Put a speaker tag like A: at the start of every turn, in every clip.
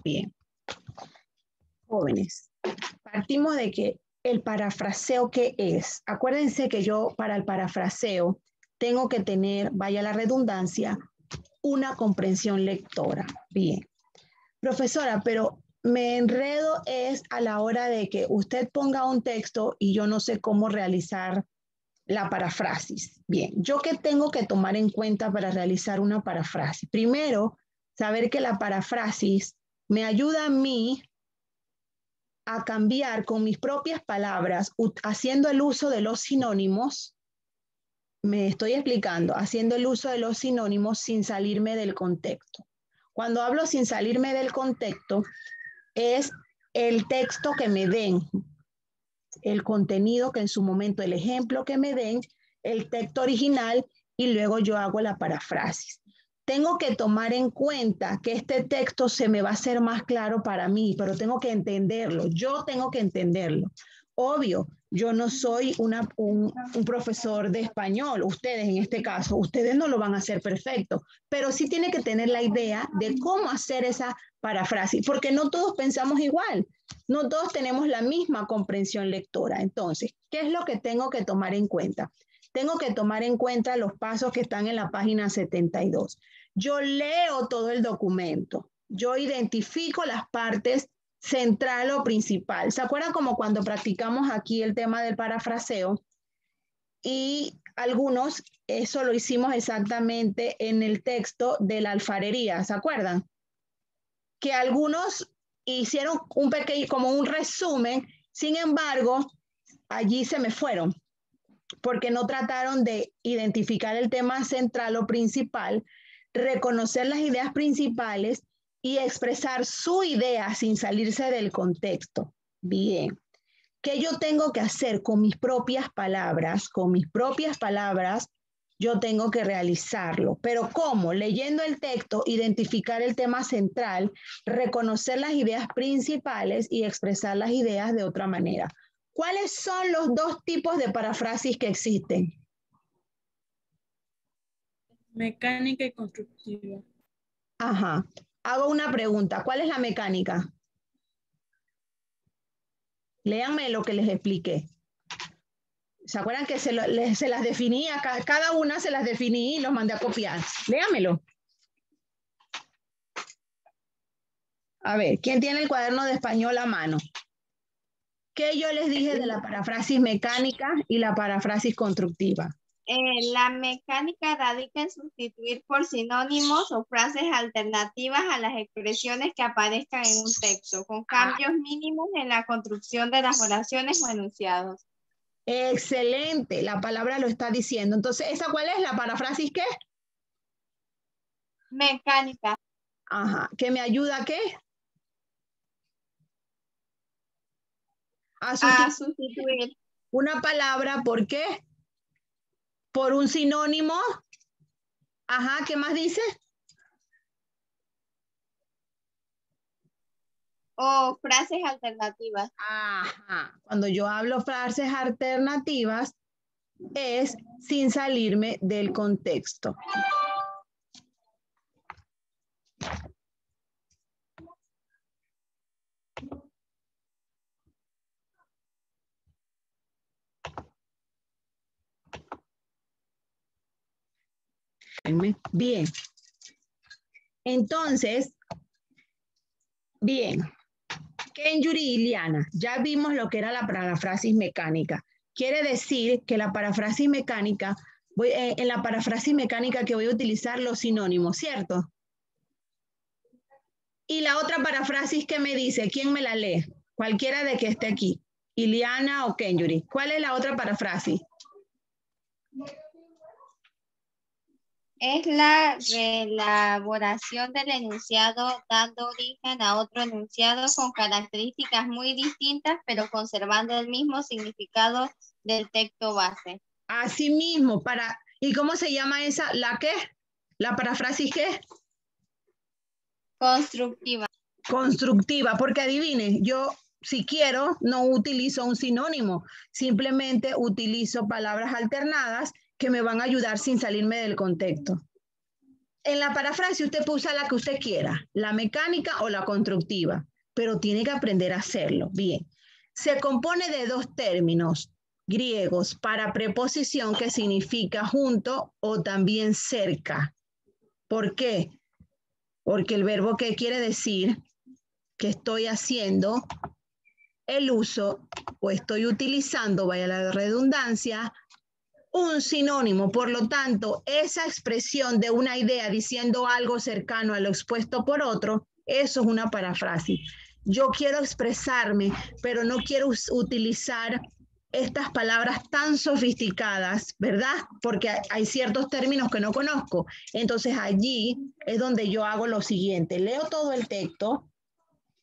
A: Bien. Jóvenes, partimos de que el parafraseo, ¿qué es? Acuérdense que yo para el parafraseo tengo que tener, vaya la redundancia, una comprensión lectora. Bien. Profesora, pero me enredo es a la hora de que usted ponga un texto y yo no sé cómo realizar la parafrasis. Bien, ¿yo qué tengo que tomar en cuenta para realizar una parafrasis? Primero, saber que la parafrasis me ayuda a mí a cambiar con mis propias palabras, haciendo el uso de los sinónimos. Me estoy explicando, haciendo el uso de los sinónimos sin salirme del contexto. Cuando hablo sin salirme del contexto, es el texto que me den, el contenido que en su momento, el ejemplo que me den, el texto original y luego yo hago la parafrasis. Tengo que tomar en cuenta que este texto se me va a hacer más claro para mí, pero tengo que entenderlo, yo tengo que entenderlo. Obvio, yo no soy un profesor de español, ustedes en este caso, ustedes no lo van a hacer perfecto, pero sí tiene que tener la idea de cómo hacer esa parafrasis, porque no todos pensamos igual, no todos tenemos la misma comprensión lectora. Entonces, ¿qué es lo que tengo que tomar en cuenta? Tengo que tomar en cuenta los pasos que están en la página 72. Yo leo todo el documento, yo identifico las partes central o principal. ¿Se acuerdan como cuando practicamos aquí el tema del parafraseo? Y algunos, eso lo hicimos exactamente en el texto de la alfarería, ¿se acuerdan? Que algunos hicieron un pequeño, como un resumen, sin embargo, allí se me fueron, porque no trataron de identificar el tema central o principal, reconocer las ideas principales y expresar su idea sin salirse del contexto. Bien. ¿Qué yo tengo que hacer con mis propias palabras? Con mis propias palabras, yo tengo que realizarlo. ¿Pero cómo? Leyendo el texto, identificar el tema central, reconocer las ideas principales y expresar las ideas de otra manera. ¿Cuáles son los dos tipos de parafrasis que existen?
B: Mecánica y constructiva.
A: Ajá. Hago una pregunta. ¿Cuál es la mecánica? Léanme lo que les expliqué. ¿Se acuerdan que se las definía? Cada una se las definí y los mandé a copiar. Léamelo. A ver, ¿quién tiene el cuaderno de español a mano? ¿Qué yo les dije de la parafrasis mecánica y la parafrasis constructiva?
C: La mecánica radica en sustituir por sinónimos o frases alternativas a las expresiones que aparezcan en un texto, con cambios mínimos en la construcción de las oraciones o enunciados.
A: Excelente, la palabra lo está diciendo. Entonces, ¿esa cuál es? ¿La parafrasis qué?
C: Mecánica.
A: Ajá, ¿que me ayuda a qué? A sustituir una palabra, ¿por qué? Por un sinónimo. Ajá, ¿qué más dice?
C: O frases alternativas.
A: Ajá, cuando yo hablo frases alternativas es sin salirme del contexto. Bien. Entonces, bien. Kenjuri y Liana, ya vimos lo que era la parafrasis mecánica. Quiere decir que la parafrasis mecánica, en la parafrasis mecánica que voy a utilizar los sinónimos, ¿cierto? Y la otra parafrasis que me dice, ¿quién me la lee? Cualquiera de que esté aquí, Iliana o Kenjuri. ¿Cuál es la otra parafrasis?
C: Es la reelaboración del enunciado dando origen a otro enunciado con características muy distintas, pero conservando el mismo significado del texto base.
A: Así mismo, ¿y cómo se llama esa? ¿La qué? ¿La parafrasis qué?
C: Constructiva.
A: Constructiva, porque adivine, yo si quiero no utilizo un sinónimo, simplemente utilizo palabras alternadas que me van a ayudar sin salirme del contexto. En la parafrasis usted puede usar la que usted quiera, la mecánica o la constructiva, pero tiene que aprender a hacerlo. Bien, se compone de dos términos griegos para preposición que significa junto o también cerca. ¿Por qué? Porque el verbo que quiere decir que estoy haciendo el uso o estoy utilizando, vaya la redundancia, un sinónimo. Por lo tanto, esa expresión de una idea diciendo algo cercano a lo expuesto por otro, eso es una paráfrasis. Yo quiero expresarme, pero no quiero utilizar estas palabras tan sofisticadas, ¿verdad? Porque hay ciertos términos que no conozco. Entonces allí es donde yo hago lo siguiente. Leo todo el texto,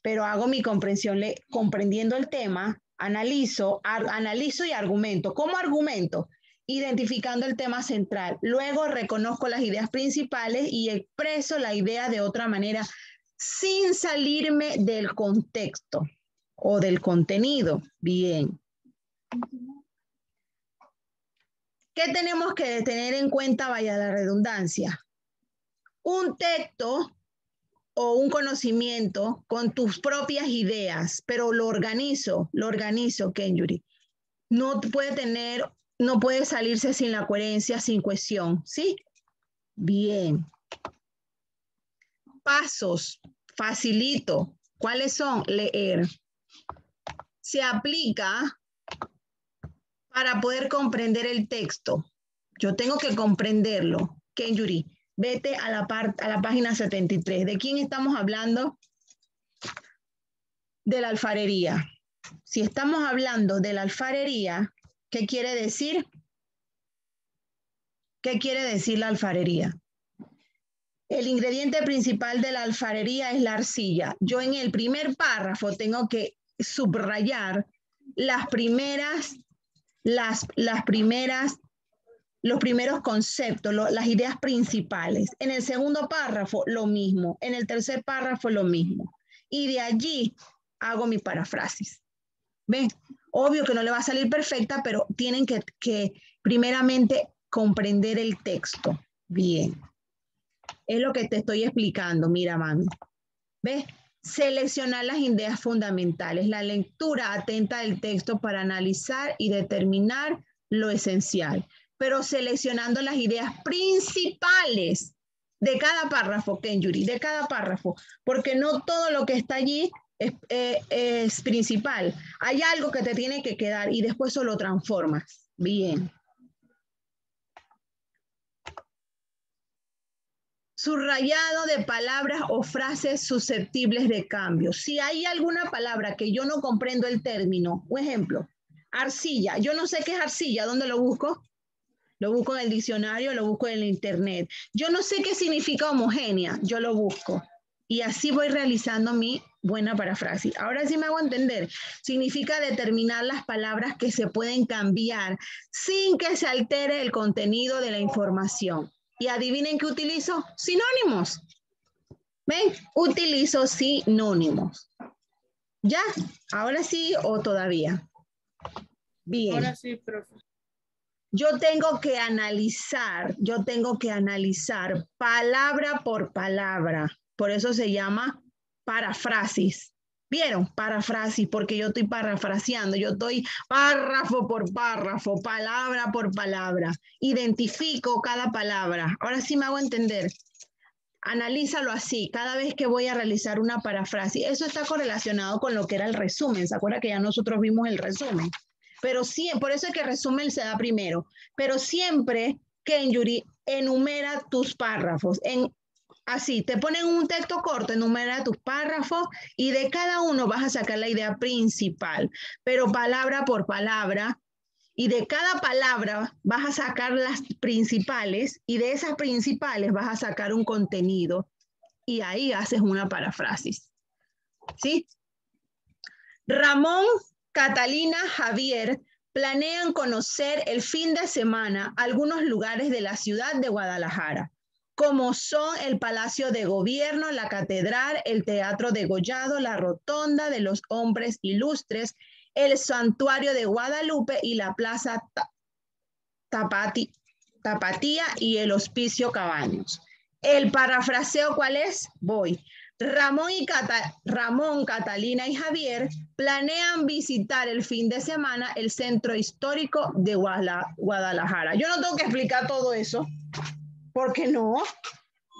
A: pero hago mi comprensión comprendiendo el tema, analizo y argumento. ¿Cómo argumento? Identificando el tema central. Luego reconozco las ideas principales y expreso la idea de otra manera sin salirme del contexto o del contenido. Bien. ¿Qué tenemos que tener en cuenta, vaya la redundancia? Un texto o un conocimiento con tus propias ideas, pero lo organizo, Kenjuri. No puede salirse sin la coherencia, sin cohesión, ¿sí? Bien. Pasos, facilito. ¿Cuáles son? Leer. Se aplica para poder comprender el texto. Yo tengo que comprenderlo. Kenjuri, vete a la página 73. ¿De quién estamos hablando? De la alfarería. Si estamos hablando de la alfarería, ¿qué quiere decir? ¿Qué quiere decir la alfarería? El ingrediente principal de la alfarería es la arcilla. Yo en el primer párrafo tengo que subrayar los primeros conceptos, las ideas principales. En el segundo párrafo, lo mismo. En el tercer párrafo, lo mismo. Y de allí hago mi paráfrasis. ¿Ven? Obvio que no le va a salir perfecta, pero tienen que primeramente comprender el texto. Bien. Es lo que te estoy explicando. Mira, mami. ¿Ves? Seleccionar las ideas fundamentales. La lectura atenta del texto para analizar y determinar lo esencial, pero seleccionando las ideas principales de cada párrafo, Kenjuri, de cada párrafo, porque no todo lo que está allí es principal. Hay algo que te tiene que quedar y después eso lo transformas. Bien. Subrayado de palabras o frases susceptibles de cambio. Si hay alguna palabra que yo no comprendo el término, por ejemplo, arcilla. Yo no sé qué es arcilla. ¿Dónde lo busco? Lo busco en el diccionario, lo busco en el internet. Yo no sé qué significa homogénea. Yo lo busco. Y así voy realizando mi buena paráfrasis. Ahora sí me hago entender. Significa determinar las palabras que se pueden cambiar sin que se altere el contenido de la información. Y adivinen qué utilizo. Sinónimos. ¿Ven? Utilizo sinónimos. ¿Ya? ¿Ahora sí o todavía? Bien.
B: Ahora sí, profe.
A: Yo tengo que analizar palabra por palabra. Por eso se llama paráfrasis. ¿Vieron? Paráfrasis, porque yo estoy parafraseando, yo estoy párrafo por párrafo, palabra por palabra. Identifico cada palabra. Ahora sí me hago entender. Analízalo así, cada vez que voy a realizar una paráfrasis. Eso está correlacionado con lo que era el resumen. ¿Se acuerdan que ya nosotros vimos el resumen? Pero sí, por eso es que el resumen se da primero. Pero siempre, Kenjuri, enumera tus párrafos. Así, te ponen un texto corto, enumera tus párrafos y de cada uno vas a sacar la idea principal, pero palabra por palabra, y de cada palabra vas a sacar las principales y de esas principales vas a sacar un contenido y ahí haces una paráfrasis. ¿Sí? Ramón, Catalina, Javier planean conocer el fin de semana algunos lugares de la ciudad de Guadalajara, como son el Palacio de Gobierno, la Catedral, el Teatro Degollado, la Rotonda de los Hombres Ilustres, el Santuario de Guadalupe y la Plaza Tapatía y el Hospicio Cabaños. El parafraseo, ¿cuál es? Voy. Ramón, Catalina y Javier planean visitar el fin de semana el centro histórico de Guadalajara. Yo no tengo que explicar todo eso, porque no.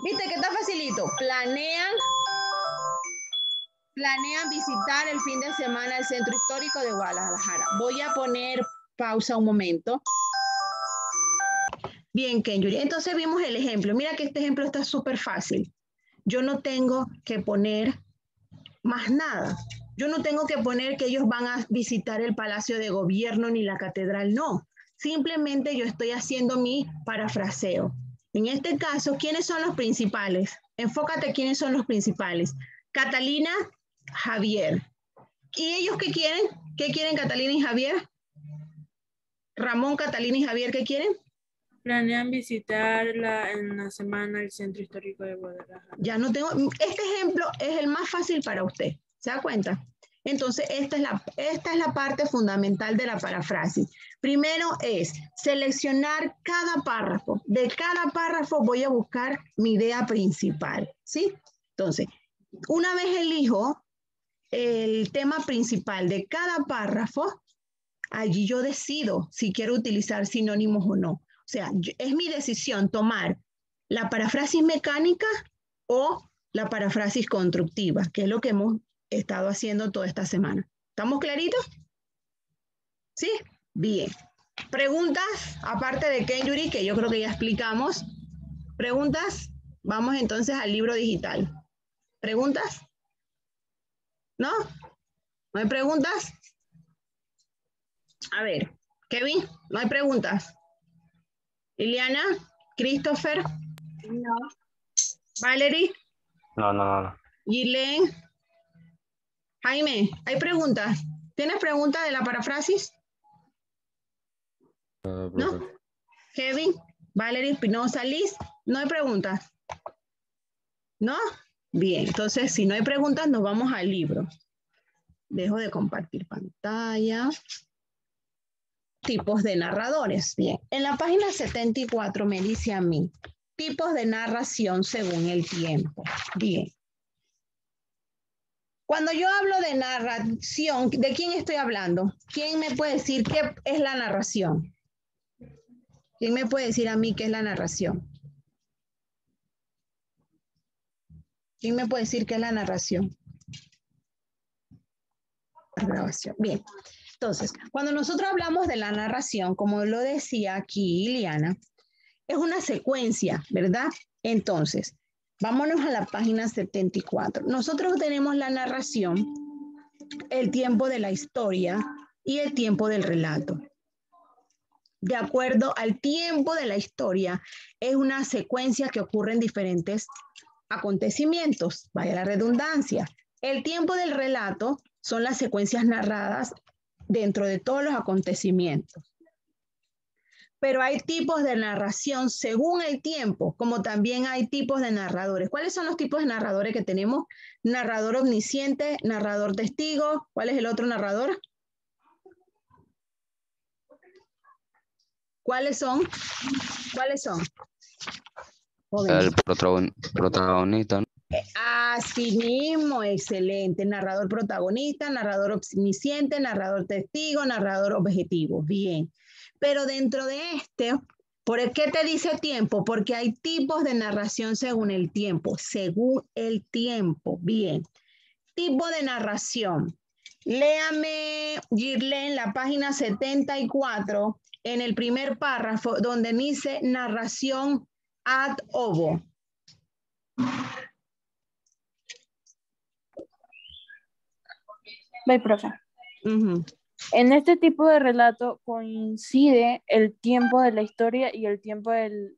A: ¿Viste que está facilito? Planean visitar el fin de semana el centro histórico de Guadalajara. Voy a poner pausa un momento. Bien, Kenjuri. Entonces vimos el ejemplo. Mira que este ejemplo está súper fácil. Yo no tengo que poner más nada. Yo no tengo que poner que ellos van a visitar el Palacio de Gobierno ni la catedral, no. Simplemente yo estoy haciendo mi parafraseo. En este caso, ¿quiénes son los principales? Enfócate quiénes son los principales. Catalina, Javier. ¿Y ellos qué quieren? ¿Qué quieren Catalina y Javier? Ramón, Catalina y Javier, ¿qué quieren?
B: Planean visitar en la semana el centro histórico de Guadalajara.
A: Ya no tengo, este ejemplo es el más fácil para usted, ¿se da cuenta? Entonces, esta es la parte fundamental de la paráfrasis. Primero es seleccionar cada párrafo. De cada párrafo voy a buscar mi idea principal, ¿sí? Entonces, una vez elijo el tema principal de cada párrafo, allí yo decido si quiero utilizar sinónimos o no. O sea, es mi decisión tomar la paráfrasis mecánica o la paráfrasis constructiva, que es lo que hemos estado haciendo toda esta semana. ¿Estamos claritos? ¿Sí? Bien. ¿Preguntas? Aparte de Kenjuri, que yo creo que ya explicamos. ¿Preguntas? Vamos entonces al libro digital. ¿Preguntas? ¿No? ¿No hay preguntas? A ver, Kevin, ¿no hay preguntas? Liliana, Christopher,
C: No.
A: Valerie,
D: No.
A: Gilén, Jaime, ¿hay preguntas? ¿Tienes preguntas de la paráfrasis? ¿No? Kevin, Valerie, Espinosa, Liz, ¿no hay preguntas? ¿No? Bien, entonces si no hay preguntas nos vamos al libro. Dejo de compartir pantalla. Tipos de narradores. Bien, en la página 74 me dice a mí, tipos de narración según el tiempo. Bien. Cuando yo hablo de narración, ¿de quién estoy hablando? ¿Quién me puede decir qué es la narración? ¿Quién me puede decir a mí qué es la narración? ¿Quién me puede decir qué es la narración? Grabación. Bien. Entonces, cuando nosotros hablamos de la narración, como lo decía aquí Liliana, es una secuencia, ¿verdad? Entonces, vámonos a la página 74. Nosotros tenemos la narración, el tiempo de la historia y el tiempo del relato. De acuerdo al tiempo de la historia, es una secuencia que ocurre en diferentes acontecimientos, vaya la redundancia. El tiempo del relato son las secuencias narradas dentro de todos los acontecimientos. Pero hay tipos de narración según el tiempo, como también hay tipos de narradores. ¿Cuáles son los tipos de narradores que tenemos? Narrador omnisciente, narrador testigo. ¿Cuál es el otro narrador? ¿Cuáles son? ¿Cuáles son?
D: El protagonista.
A: Así mismo, excelente. Narrador protagonista, narrador omnisciente, narrador testigo, narrador objetivo. Bien. Pero dentro de ¿por qué te dice tiempo? Porque hay tipos de narración según el tiempo. Según el tiempo. Bien. Tipo de narración. Léame, Girlen, la página 74, en el primer párrafo, donde dice narración ad ovo.
E: Voy, profe. En este tipo de relato coincide el tiempo de la historia y el tiempo del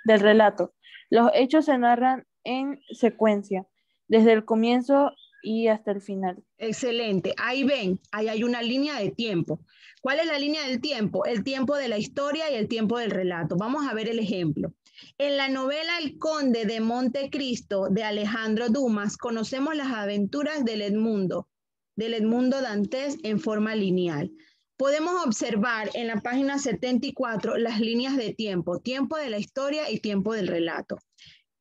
E: relato. Los hechos se narran en secuencia, desde el comienzo y hasta el final.
A: Excelente. Ahí ven, ahí hay una línea de tiempo. ¿Cuál es la línea del tiempo? El tiempo de la historia y el tiempo del relato. Vamos a ver el ejemplo. En la novela El Conde de Montecristo de Alejandro Dumas conocemos las aventuras del Edmundo Dantes en forma lineal. podemos observar en la página 74 las líneas de tiempo, tiempo de la historia y tiempo del relato.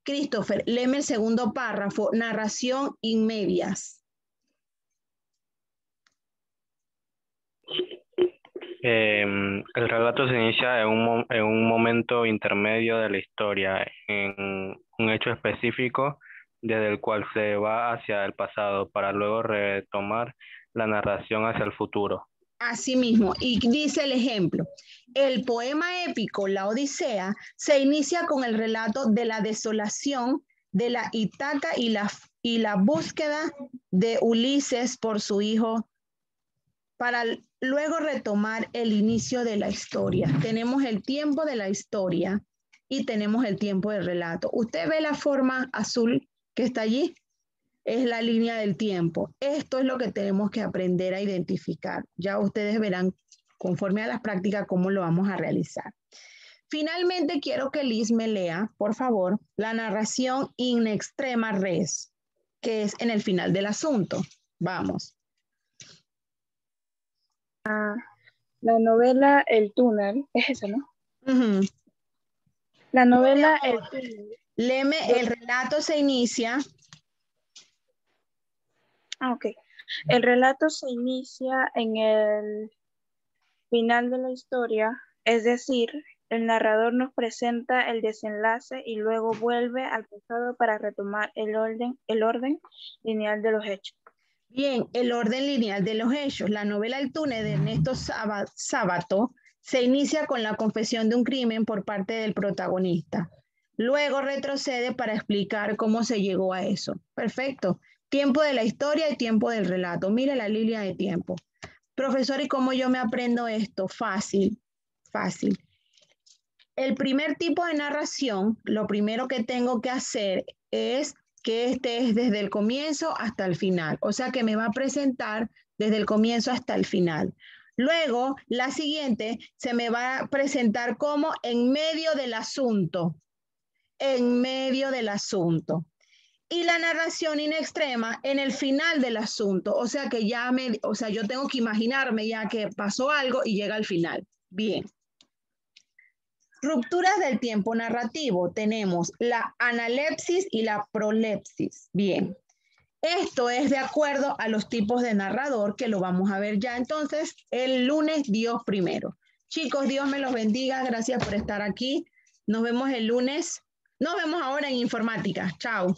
A: Christopher, léeme el segundo párrafo, narración in medias.
F: El relato se inicia en un momento intermedio de la historia, en un hecho específico desde el cual se va hacia el pasado para luego retomar la narración hacia el futuro.
A: Así mismo, y dice el ejemplo, el poema épico La Odisea se inicia con el relato de la desolación de la Ítaca y la búsqueda de Ulises por su hijo para luego retomar el inicio de la historia. Tenemos el tiempo de la historia y tenemos el tiempo del relato. ¿Usted ve la forma azul que está allí? Es la línea del tiempo. Esto es lo que tenemos que aprender a identificar. Ya ustedes verán conforme a las prácticas cómo lo vamos a realizar. Finalmente quiero que Liz me lea, por favor, la narración in extrema res, que es en el final del asunto. Vamos.
E: La novela El túnel, es esa, ¿no?
A: Uh-huh.
E: La novela El túnel.
A: Léeme, el relato se inicia.
E: Ok. El relato se inicia en el final de la historia, es decir, el narrador nos presenta el desenlace y luego vuelve al pasado para retomar el orden lineal de los hechos.
A: Bien, el orden lineal de los hechos. La novela El túnel de Ernesto Sábato se inicia con la confesión de un crimen por parte del protagonista. Luego retrocede para explicar cómo se llegó a eso. Perfecto. Tiempo de la historia y tiempo del relato. Mire la línea de tiempo. Profesor, ¿y cómo yo me aprendo esto? Fácil, fácil. El primer tipo de narración, lo primero que tengo que hacer es que este es desde el comienzo hasta el final. O sea que me va a presentar desde el comienzo hasta el final. Luego, la siguiente se me va a presentar como en medio del asunto. En medio del asunto. Y la narración in extrema en el final del asunto. O sea que yo tengo que imaginarme ya que pasó algo y llega al final. Bien. Rupturas del tiempo narrativo. Tenemos la analepsis y la prolepsis. Bien. Esto es de acuerdo a los tipos de narrador que lo vamos a ver ya entonces el lunes, Dios primero. Chicos, Dios me los bendiga. Gracias por estar aquí. Nos vemos el lunes. Nos vemos ahora en informática. Chao.